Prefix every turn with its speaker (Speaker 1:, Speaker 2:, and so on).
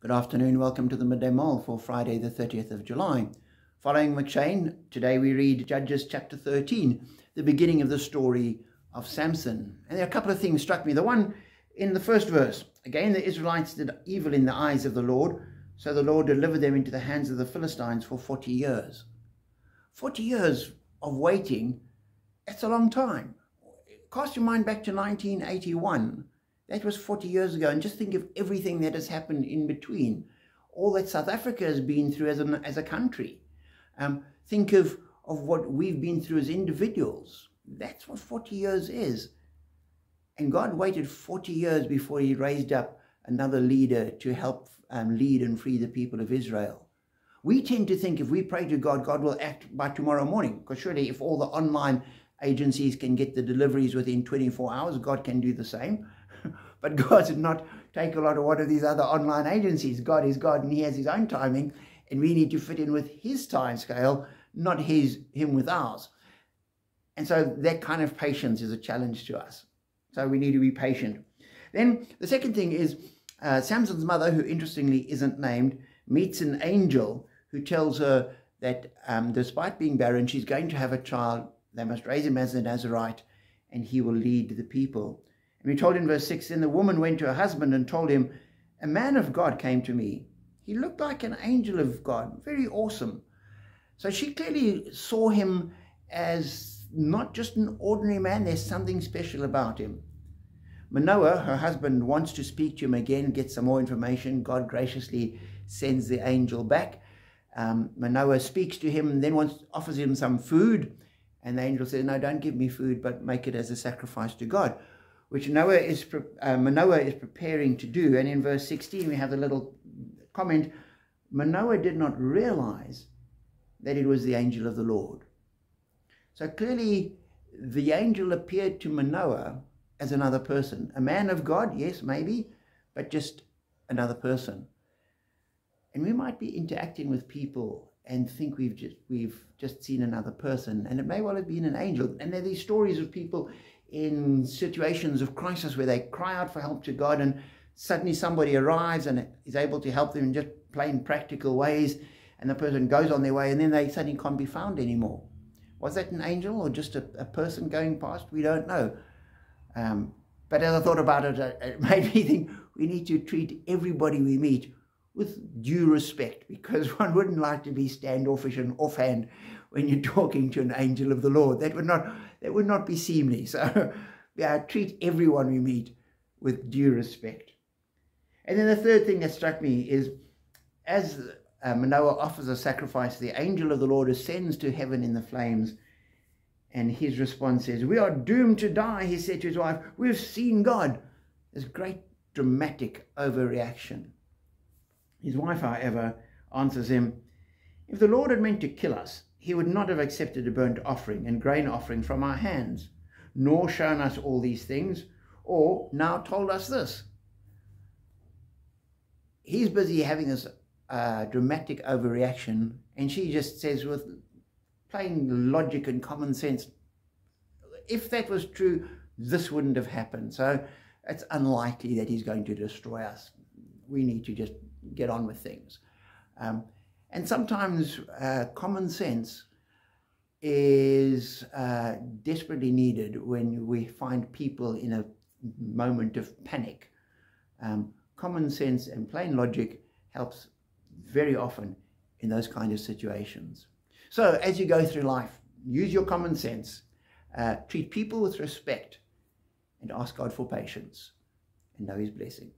Speaker 1: Good afternoon, welcome to the Midday Mull for Friday the 30th of July. Following McShane, today we read Judges chapter 13, the beginning of the story of Samson. And there are a couple of things struck me. The one in the first verse, again the Israelites did evil in the eyes of the Lord, so the Lord delivered them into the hands of the Philistines for 40 years. 40 years of waiting, that's a long time. Cast your mind back to 1981. That was 40 years ago, and just think of everything that has happened in between. All that South Africa has been through as a country. Think of what we've been through as individuals. That's what 40 years is. And God waited 40 years before he raised up another leader to help lead and free the people of Israel. We tend to think if we pray to God, God will act by tomorrow morning. Because surely if all the online agencies can get the deliveries within 24 hours, God can do the same. But God did not take a lot of one of these other online agencies. God is God and he has his own timing, and we need to fit in with his time scale, not him with ours. And so that kind of patience is a challenge to us. So we need to be patient. Then the second thing is Samson's mother, who interestingly isn't named, meets an angel who tells her that despite being barren, she's going to have a child. They must raise him as a Nazirite and he will lead the people. And we're told in verse 6, then the woman went to her husband and told him, a man of God came to me. He looked like an angel of God, very awesome. So she clearly saw him as not just an ordinary man. There's something special about him. Manoah, her husband, wants to speak to him again, get some more information. God graciously sends the angel back. Manoah speaks to him and then offers him some food. And the angel says, no, don't give me food, but make it as a sacrifice to God, which Manoah is preparing to do. And in verse 16, we have the little comment, Manoah did not realize that it was the angel of the Lord. So clearly, the angel appeared to Manoah as another person. A man of God, yes, maybe, but just another person. And we might be interacting with people and think we've just seen another person, and it may well have been an angel. And there are these stories of people in situations of crisis where they cry out for help to God, and suddenly somebody arrives and is able to help them in just plain practical ways, and the person goes on their way, and then they suddenly can't be found anymore. Was that an angel or just a person going past? We don't know. But as I thought about it, it made me think we need to treat everybody we meet with due respect, because one wouldn't like to be standoffish and offhand when you're talking to an angel of the Lord. That would not be seemly. So treat everyone we meet with due respect. And then the third thing that struck me is, as Manoah offers a sacrifice, the angel of the Lord ascends to heaven in the flames, and his response is, we are doomed to die, he said to his wife. We've seen God. There's great dramatic overreaction. His wife, however, answers him, if the Lord had meant to kill us, he would not have accepted a burnt offering and grain offering from our hands, nor shown us all these things, or now told us this. He's busy having this dramatic overreaction, and she just says with plain logic and common sense, if that was true, this wouldn't have happened. So it's unlikely that he's going to destroy us. We need to just get on with things. And sometimes common sense is desperately needed when we find people in a moment of panic. Common sense and plain logic helps very often in those kind of situations. So as you go through life, use your common sense, treat people with respect, and ask God for patience, and know his blessing.